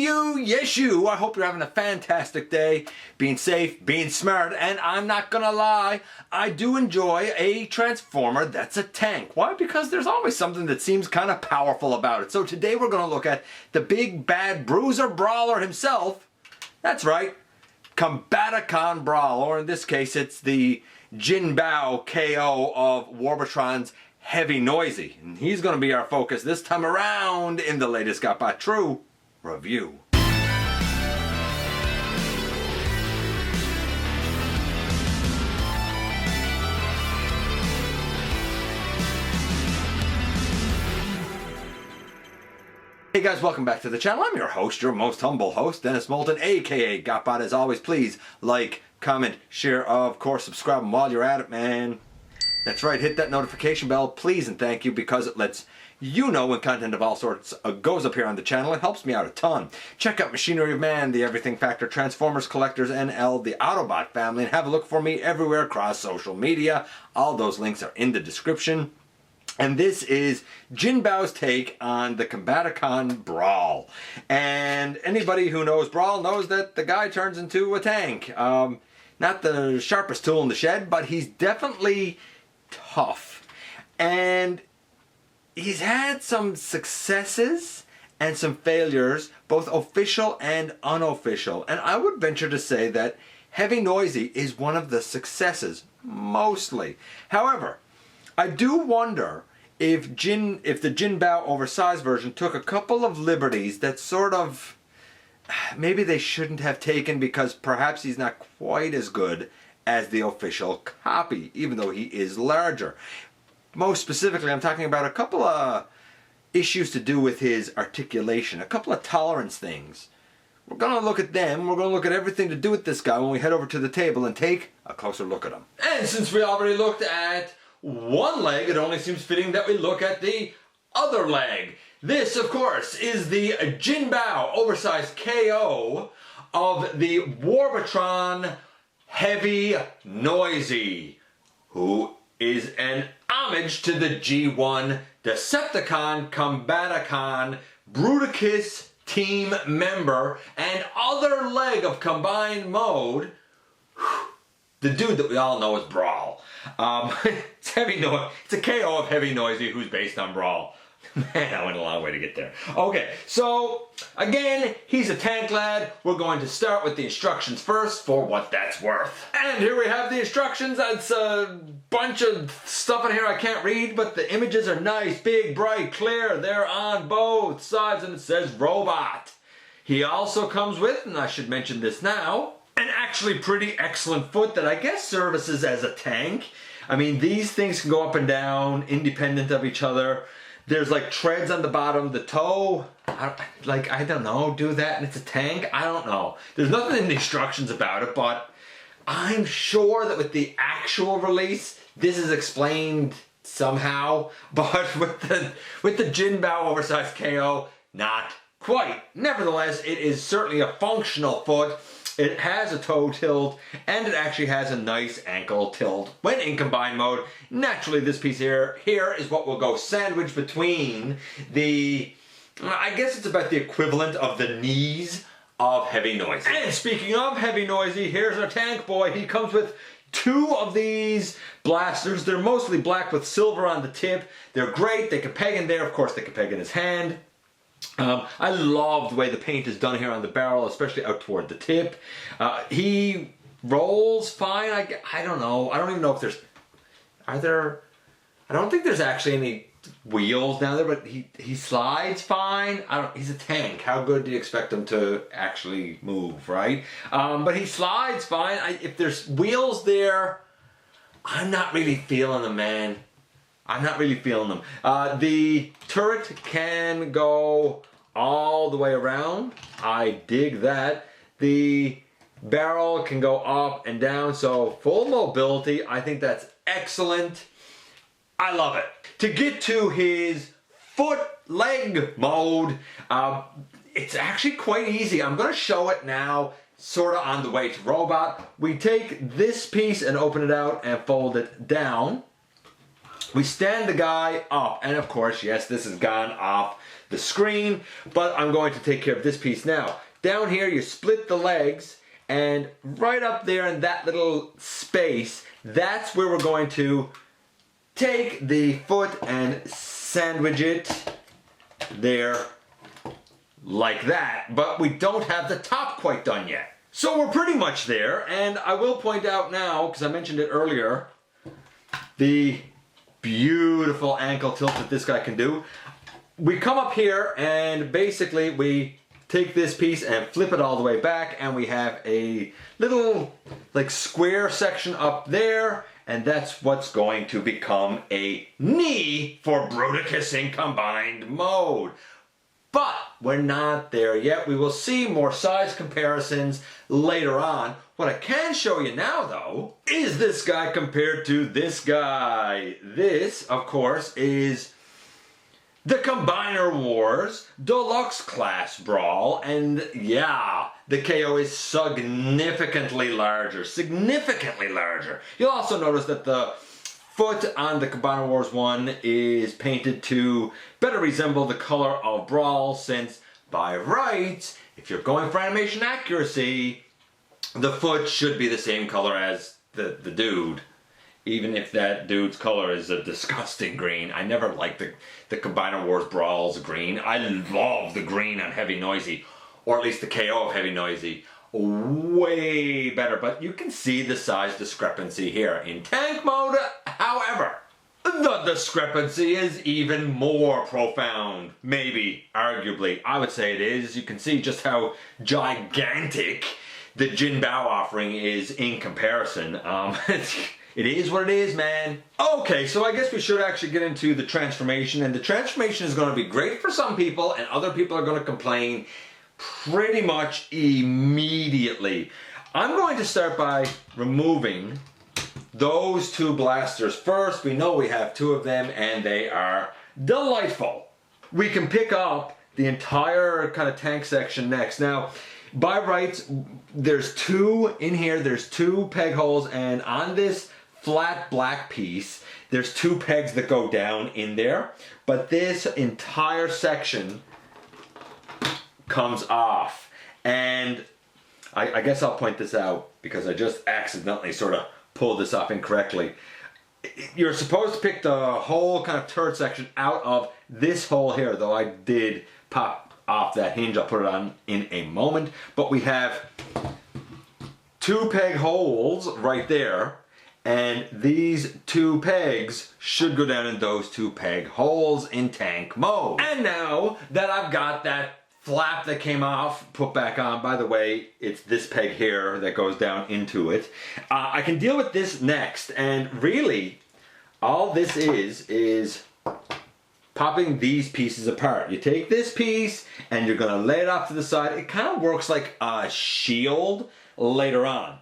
you, yes you. I hope you're having a fantastic day, being safe, being smart, and I'm not gonna lie, I do enjoy a Transformer that's a tank. Why? Because there's always something that seems kind of powerful about it. So today we're gonna look at the big bad bruiser brawler himself. That's right, Combaticon Brawl, or in this case it's the Jinbao KO of Warbotron's Heavy Noisy. And he's going to be our focus this time around in the latest GotBot True review. Hey guys, welcome back to the channel. I'm your host, your most humble host, Dennis Moulton, aka GotBot. As always, please like, comment, share, of course, subscribe, and while you're at it, man, that's right, hit that notification bell, please and thank you, because it lets you know when content of all sorts goes up here on the channel. It helps me out a ton. Check out Machinery of Man, the Everything Factor, Transformers Collectors, NL, the Autobot family, and have a look for me everywhere across social media. All those links are in the description. And this is Jinbao's take on the Combaticon Brawl. And anybody who knows Brawl knows that the guy turns into a tank. Not the sharpest tool in the shed, but he's definitely tough. And he's had some successes and some failures, both official and unofficial. And I would venture to say that Heavy Noisy is one of the successes, mostly. However, I do wonder if the Jinbao oversized version took a couple of liberties that sort of maybe they shouldn't have taken, because perhaps he's not quite as good as the official copy, even though he is larger. Most specifically, I'm talking about a couple of issues to do with his articulation, a couple of tolerance things. We're going to look at them. We're going to look at everything to do with this guy when we head over to the table and take a closer look at him. And since we already looked at one leg, it only seems fitting that we look at the other leg. This, of course, is the Jinbao oversized KO of the Warbotron Heavy Noisy, who is an homage to the G1 Decepticon, Combaticon, Bruticus team member, and other leg of combined mode, the dude that we all know as Brawl. It's a KO of Heavy Noisy, who's based on Brawl. Man, I went a long way to get there. Okay, so again, he's a tank lad. We're going to start with the instructions first, for what that's worth. And here we have the instructions. It's a bunch of stuff in here I can't read, but the images are nice, big, bright, clear. They're on both sides, and it says robot. He also comes with, and I should mention this now, an actually pretty excellent foot that I guess services as a tank. I mean, these things can go up and down, independent of each other. There's like treads on the bottom. The toe, I don't know, do that and it's a tank? I don't know. There's nothing in the instructions about it, but I'm sure that with the actual release, this is explained somehow. But with the Jinbao oversized KO, not quite. Nevertheless, it is certainly a functional foot. It has a toe tilt, and it actually has a nice ankle tilt when in combined mode. Naturally, this piece here is what will go sandwiched between the, I guess it's about the equivalent of the knees of Heavy Noisy. And speaking of Heavy Noisy, here's our tank boy. He comes with two of these blasters. They're mostly black with silver on the tip. They're great. They can peg in there. Of course, they can peg in his hand. I love the way the paint is done here on the barrel, especially out toward the tip. He rolls fine. I don't know. I don't even know if there's... I don't think there's actually any wheels down there, but he slides fine. He's a tank. How good do you expect him to actually move, right? But he slides fine. If there's wheels there, I'm not really feeling them, man. I'm not really feeling them. The turret can go all the way around. I dig that. The barrel can go up and down, so full mobility. I think that's excellent. I love it. To get to his foot-leg mode, it's actually quite easy. I'm going to show it now, sort of on the way to robot. We take this piece and open it out and fold it down. We stand the guy up, and of course, yes, this has gone off the screen, but I'm going to take care of this piece now. Down here, you split the legs, and right up there in that little space, that's where we're going to take the foot and sandwich it there like that, but we don't have the top quite done yet. So we're pretty much there, and I will point out now, because I mentioned it earlier, the beautiful ankle tilt that this guy can do. We come up here and basically we take this piece and flip it all the way back, and we have a little like square section up there, and that's what's going to become a knee for Bruticus in combined mode. But we're not there yet. We will see more size comparisons later on. What I can show you now, though, is this guy compared to this guy. This, of course, is the Combiner Wars Deluxe Class Brawl. And yeah, the KO is significantly larger. Significantly larger. You'll also notice that the foot on the Combiner Wars one is painted to better resemble the color of Brawl, since by rights, if you're going for animation accuracy, the foot should be the same color as the dude, even if that dude's color is a disgusting green. I never liked the Combiner Wars Brawl's green. I love the green on Heavy Noisy, or at least the KO of Heavy Noisy. Way better, but you can see the size discrepancy here. In tank mode, however, the discrepancy is even more profound. Maybe, arguably, I would say it is. You can see just how gigantic the Jinbao offering is in comparison. It is what it is, man. Okay, so I guess we should actually get into the transformation, and the transformation is going to be great for some people, and other people are going to complain pretty much immediately. I'm going to start by removing those two blasters first. We know we have two of them, and they are delightful. We can pick up the entire kind of tank section next. Now, by rights, there's two in here, there's two peg holes, and on this flat black piece, there's two pegs that go down in there, but this entire section comes off. And I guess I'll point this out because I just accidentally sort of pulled this off incorrectly. You're supposed to pick the whole kind of turret section out of this hole here, though I did pop off that hinge. I'll put it on in a moment. But we have two peg holes right there, and these two pegs should go down in those two peg holes in tank mode. And now that I've got that flap that came off put back on, by the way, it's this peg here that goes down into it, I can deal with this next. And really, all this is popping these pieces apart. You take this piece and you're gonna lay it off to the side. It kind of works like a shield later on.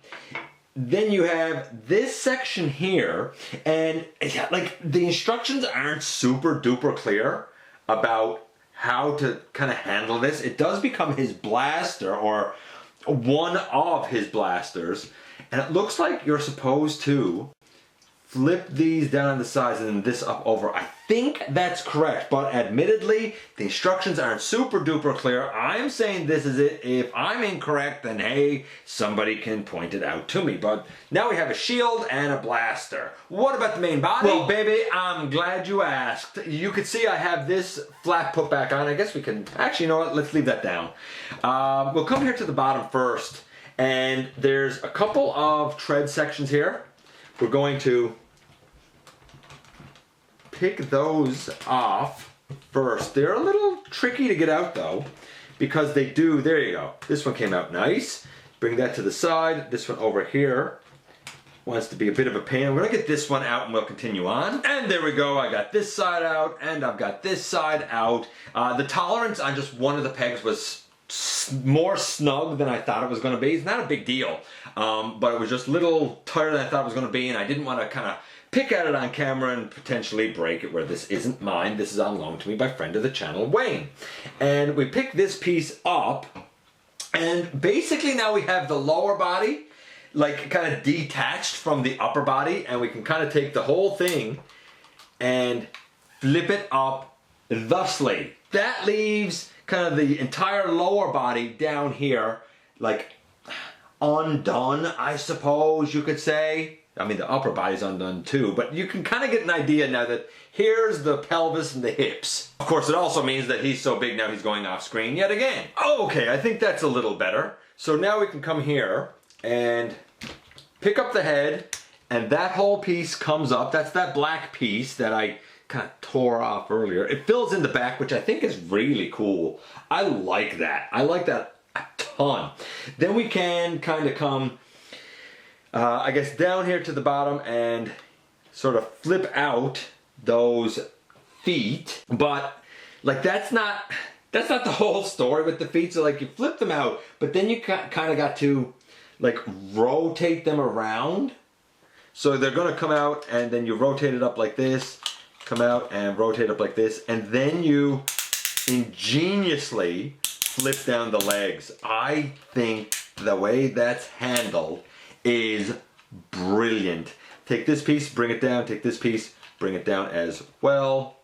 Then you have this section here, and like the instructions aren't super duper clear about how to kind of handle this. It does become his blaster, or one of his blasters, and it looks like you're supposed to flip these down on the sides and then this up over. I think that's correct, but admittedly, the instructions aren't super duper clear. I'm saying this is it. If I'm incorrect, then hey, somebody can point it out to me. But now we have a shield and a blaster. What about the main body? Well, baby, I'm glad you asked. You can see I have this flap put back on. I guess we can, actually, you know what? Let's leave that down. We'll come here to the bottom first, and there's a couple of tread sections here. We're going to pick those off first. They're a little tricky to get out though, because they do, there you go. This one came out nice. Bring that to the side. This one over here wants to be a bit of a pain. We're gonna get this one out and we'll continue on. And there we go, I got this side out and I've got this side out. The tolerance on just one of the pegs was more snug than I thought it was gonna be. It's not a big deal, but it was just a little tighter than I thought it was gonna be, and I didn't want to kind of pick at it on camera and potentially break it, where this isn't mine. This is on loan to me by friend of the channel, Wayne. And we pick this piece up, and basically now we have the lower body like kind of detached from the upper body, and we can kind of take the whole thing and flip it up thusly. That leaves kind of the entire lower body down here, like undone, I suppose you could say. I mean, the upper body's undone too, but you can kind of get an idea now that here's the pelvis and the hips. Of course, it also means that he's so big now he's going off screen yet again. Okay, I think that's a little better. So now we can come here and pick up the head, and that whole piece comes up. That's that black piece that I kind of tore off earlier. It fills in the back, which I think is really cool. I like that. I like that a ton. Then we can kind of come, I guess, down here to the bottom and sort of flip out those feet. But like that's not the whole story with the feet. So like you flip them out, but then you kind of got to like rotate them around. So they're gonna come out, and then you rotate it up like this, come out and rotate up like this, and then you ingeniously flip down the legs. I think the way that's handled is brilliant. Take this piece, bring it down, take this piece, bring it down as well.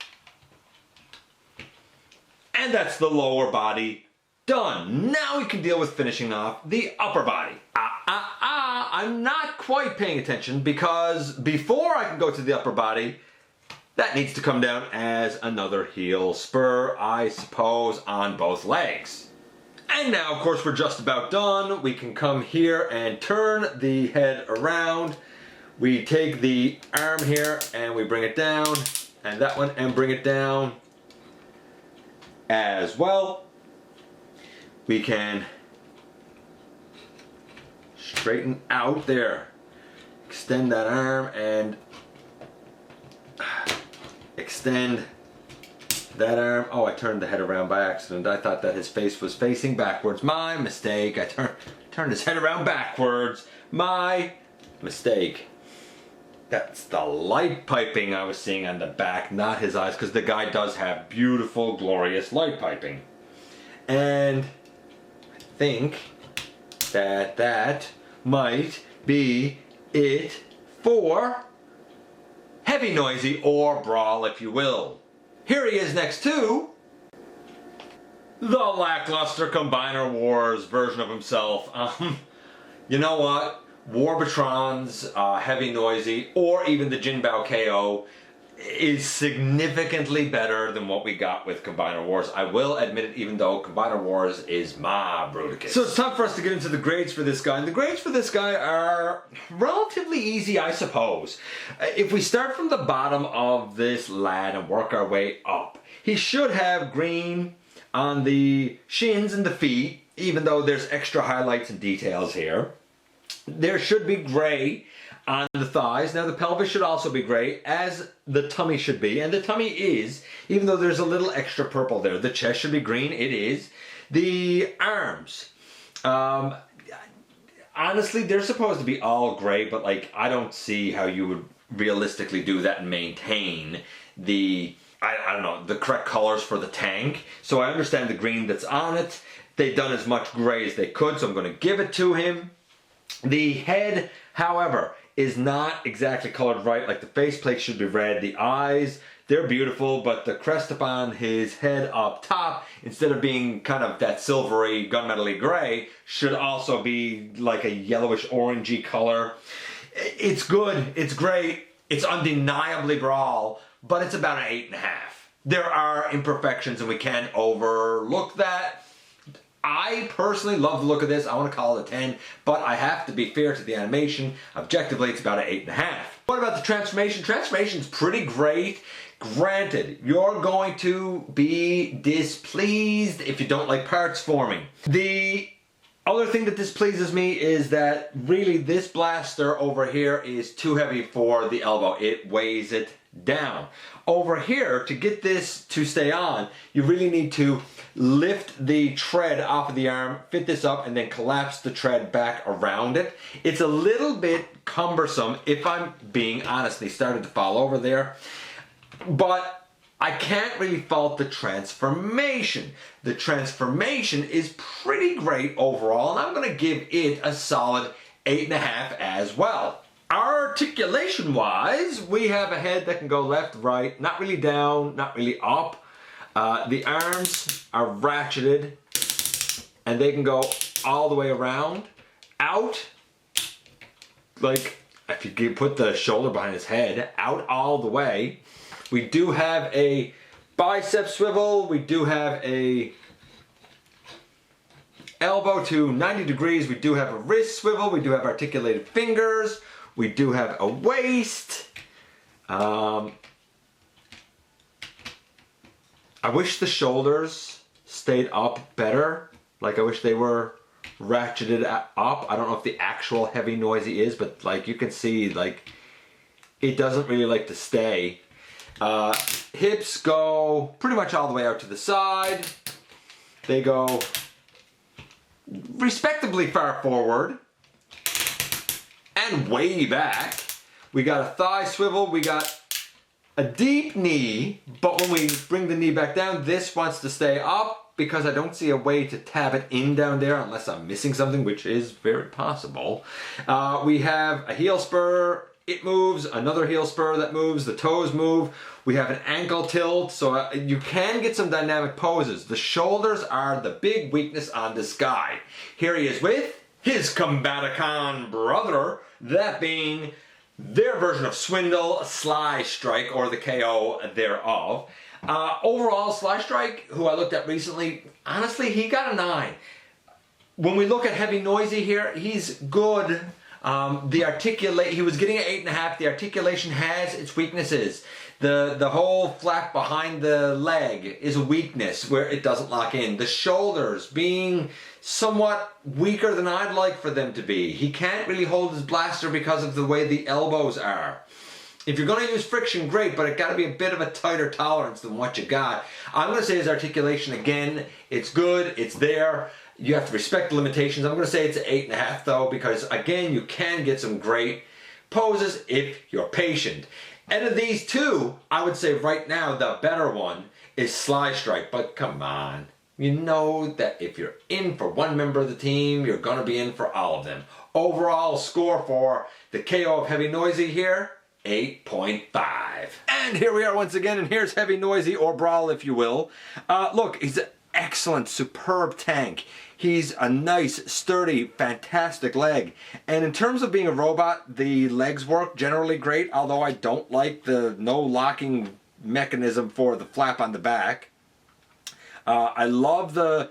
And that's the lower body done. Now we can deal with finishing off the upper body. I'm not quite paying attention, because before I can go to the upper body, that needs to come down as another heel spur, I suppose, on both legs. And now, of course, we're just about done. We can come here and turn the head around. We take the arm here and we bring it down, and that one, and bring it down as well. We can straighten out there, extend that arm and extend that arm. Oh, I turned the head around by accident. I thought that his face was facing backwards. My mistake. I turned his head around backwards. My mistake. That's the light piping I was seeing on the back, not his eyes, because the guy does have beautiful, glorious light piping. And I think that might be it for Heavy Noisy, or Brawl if you will. Here he is next to the lackluster Combiner Wars version of himself. You know what? Warbotron's Heavy Noisy, or even the Jinbao KO, is significantly better than what we got with Combiner Wars. I will admit it, even though Combiner Wars is my Bruticus. So it's time for us to get into the grades for this guy. And the grades for this guy are relatively easy, I suppose. If we start from the bottom of this lad and work our way up, he should have green on the shins and the feet, even though there's extra highlights and details here. There should be gray on the thighs. Now the pelvis should also be gray, as the tummy should be, and the tummy is, even though there's a little extra purple there. The chest should be green, it is. The arms, honestly, they're supposed to be all gray, but like I don't see how you would realistically do that and maintain the, I don't know, the correct colors for the tank. So I understand the green that's on it. They've done as much gray as they could, so I'm going to give it to him. The head, however, is not exactly colored right. Like the faceplate should be red. The eyes, they're beautiful, but the crest upon his head up top, instead of being kind of that silvery, gunmetal-y gray, should also be like a yellowish orangey color. It's good, it's great, it's undeniably Brawl, but it's about an 8.5. There are imperfections and we can't overlook that. I personally love the look of this. I want to call it a 10, but I have to be fair to the animation. Objectively, it's about an 8.5. What about the transformation? Transformation's pretty great. Granted, you're going to be displeased if you don't like parts forming. The other thing that displeases me is that really this blaster over here is too heavy for the elbow. It weighs it down. Over here, to get this to stay on, you really need to lift the tread off of the arm, fit this up, and then collapse the tread back around it. It's a little bit cumbersome, if I'm being honest. They started to fall over there. But I can't really fault the transformation. The transformation is pretty great overall, and I'm going to give it a solid 8.5 as well. Articulation wise, we have a head that can go left, right, not really down, not really up. The arms are ratcheted and they can go all the way around, out, like if you put the shoulder behind his head, out all the way. We do have a bicep swivel, we do have a elbow to 90 degrees, we do have a wrist swivel, we do have articulated fingers, we do have a waist. I wish the shoulders stayed up better. Like I wish they were ratcheted up. I don't know if the actual Heavy Noisy is, but like you can see, like it doesn't really like to stay. Hips go pretty much all the way out to the side. They go respectively far forward and way back. We got a thigh swivel, we got a deep knee, but when we bring the knee back down, this wants to stay up because I don't see a way to tab it in down there unless I'm missing something, which is very possible. We have a heel spur, it moves, another heel spur that moves, the toes move. We have an ankle tilt, so you can get some dynamic poses. The shoulders are the big weakness on this guy. Here he is with his Combaticon brother, that being their version of Swindle, Sly Strike, or the KO thereof. Overall, Sly Strike, who I looked at recently, honestly, he got a 9. When we look at Heavy Noisy here, he's good. He was getting an 8.5. The articulation has its weaknesses. The whole flap behind the leg is a weakness where it doesn't lock in. The shoulders being somewhat weaker than I'd like for them to be. He can't really hold his blaster because of the way the elbows are. If you're going to use friction, great, but it got to be a bit of a tighter tolerance than what you got. I'm going to say his articulation again. It's good. It's there. You have to respect the limitations. I'm going to say it's an 8.5 though, because again, you can get some great poses if you're patient. And of these two, I would say right now the better one is Sly Strike. But come on, you know that if you're in for one member of the team, you're going to be in for all of them. Overall score for the KO of Heavy Noisy here, 8.5. And here we are once again, and here's Heavy Noisy, or Brawl if you will. Look, he's an excellent, superb tank. He's a nice, sturdy, fantastic leg. And in terms of being a robot, the legs work generally great, although I don't like the no locking mechanism for the flap on the back. I love the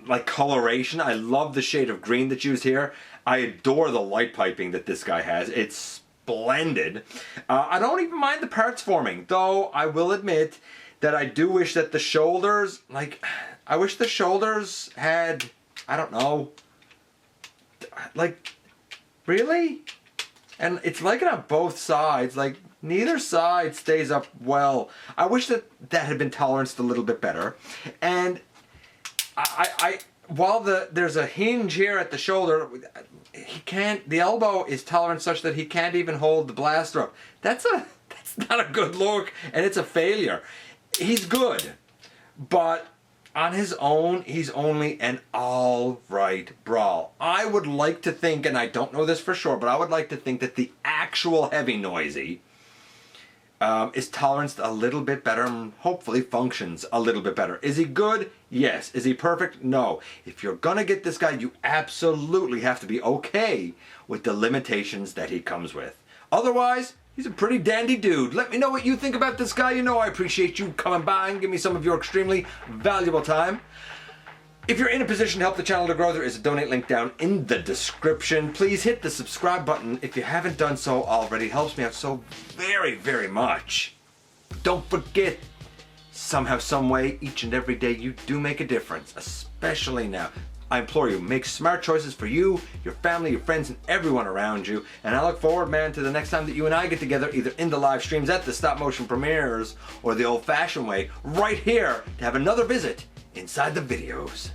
like coloration. I love the shade of green that's used here. I adore the light piping that this guy has. It's splendid. I don't even mind the parts forming, though I will admit that I do wish that the shoulders, like, I wish the shoulders had, I don't know, like, really? And it's like it on both sides, like, neither side stays up well. I wish that that had been toleranced a little bit better. And while there's a hinge here at the shoulder, he can't, the elbow is tolerant such that he can't even hold the blaster up. That's not a good look, and it's a failure. He's good, but on his own, he's only an all-right Brawl. I would like to think, and I don't know this for sure, but I would like to think that the actual Heavy Noisy is toleranced a little bit better and hopefully functions a little bit better. Is he good? Yes. Is he perfect? No. If you're gonna get this guy, you absolutely have to be okay with the limitations that he comes with. Otherwise, he's a pretty dandy dude. Let me know what you think about this guy. You know I appreciate you coming by and give me some of your extremely valuable time. If you're in a position to help the channel to grow, there is a donate link down in the description. Please hit the subscribe button if you haven't done so already. It helps me out so very, very much. Don't forget, somehow, some way, each and every day, you do make a difference, especially now. I implore you, make smart choices for you, your family, your friends, and everyone around you. And I look forward, man, to the next time that you and I get together, either in the live streams, at the stop motion premieres, or the old-fashioned way, right here, to have another visit inside the videos.